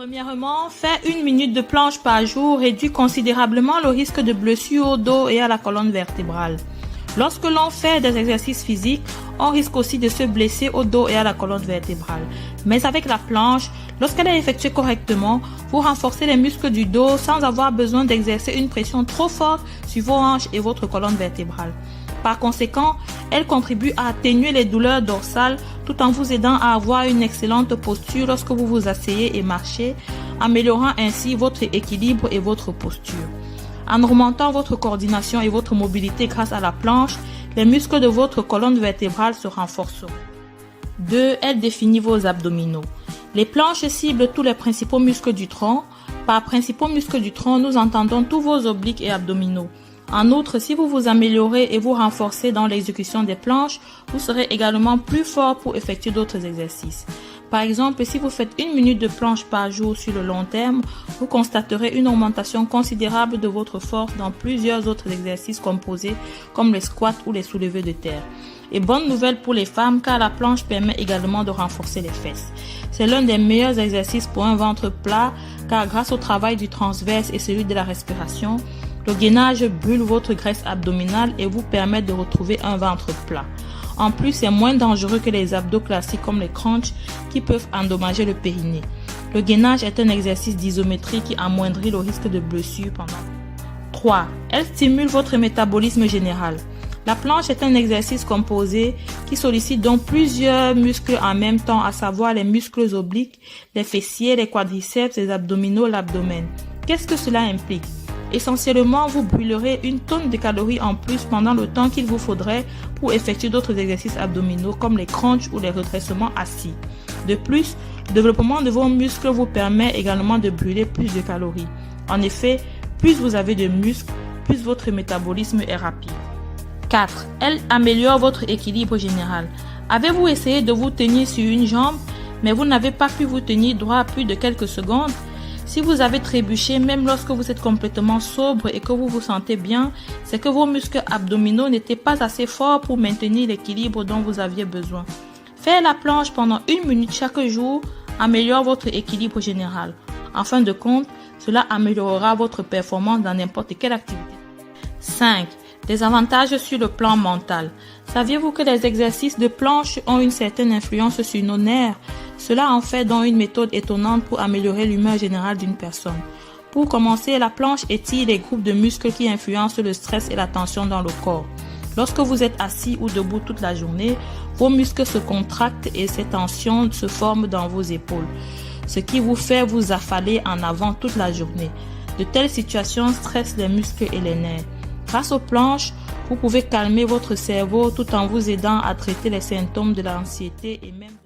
Premièrement, faire 1 minute de planche par jour réduit considérablement le risque de blessure au dos et à la colonne vertébrale. Lorsque l'on fait des exercices physiques, on risque aussi de se blesser au dos et à la colonne vertébrale. Mais avec la planche, lorsqu'elle est effectuée correctement, vous renforcez les muscles du dos sans avoir besoin d'exercer une pression trop forte sur vos hanches et votre colonne vertébrale. Par conséquent, elle contribue à atténuer les douleurs dorsales tout en vous aidant à avoir une excellente posture lorsque vous vous asseyez et marchez, améliorant ainsi votre équilibre et votre posture. En augmentant votre coordination et votre mobilité grâce à la planche, les muscles de votre colonne vertébrale se renforceront. 2. Elle définit vos abdominaux. Les planches ciblent tous les principaux muscles du tronc. Par principaux muscles du tronc, nous entendons tous vos obliques et abdominaux. En outre, si vous vous améliorez et vous renforcez dans l'exécution des planches, vous serez également plus fort pour effectuer d'autres exercices. Par exemple, si vous faites 1 minute de planche par jour sur le long terme, vous constaterez une augmentation considérable de votre force dans plusieurs autres exercices composés comme les squats ou les soulevés de terre. Et bonne nouvelle pour les femmes car la planche permet également de renforcer les fesses. C'est l'un des meilleurs exercices pour un ventre plat car grâce au travail du transverse et celui de la respiration, le gainage brûle votre graisse abdominale et vous permet de retrouver un ventre plat. En plus, c'est moins dangereux que les abdos classiques comme les crunchs qui peuvent endommager le périnée. Le gainage est un exercice d'isométrie qui amoindrit le risque de blessure pendant. 3. Elle stimule votre métabolisme général. La planche est un exercice composé qui sollicite donc plusieurs muscles en même temps, à savoir les muscles obliques, les fessiers, les quadriceps, les abdominaux, l'abdomen. Qu'est-ce que cela implique? Essentiellement, vous brûlerez 1 tonne de calories en plus pendant le temps qu'il vous faudrait pour effectuer d'autres exercices abdominaux comme les crunchs ou les redressements assis. De plus, le développement de vos muscles vous permet également de brûler plus de calories. En effet, plus vous avez de muscles, plus votre métabolisme est rapide. 4. Elle améliore votre équilibre général. Avez-vous essayé de vous tenir sur une jambe, mais vous n'avez pas pu vous tenir droit plus de quelques secondes? Si vous avez trébuché, même lorsque vous êtes complètement sobre et que vous vous sentez bien, c'est que vos muscles abdominaux n'étaient pas assez forts pour maintenir l'équilibre dont vous aviez besoin. Faire la planche pendant 1 minute chaque jour améliore votre équilibre général. En fin de compte, cela améliorera votre performance dans n'importe quelle activité. 5. Des avantages sur le plan mental. Saviez-vous que les exercices de planche ont une certaine influence sur nos nerfs? Cela en fait donc une méthode étonnante pour améliorer l'humeur générale d'une personne. Pour commencer, la planche étire les groupes de muscles qui influencent le stress et la tension dans le corps. Lorsque vous êtes assis ou debout toute la journée, vos muscles se contractent et ces tensions se forment dans vos épaules, ce qui vous fait vous affaler en avant toute la journée. De telles situations stressent les muscles et les nerfs. Grâce aux planches, vous pouvez calmer votre cerveau tout en vous aidant à traiter les symptômes de l'anxiété et même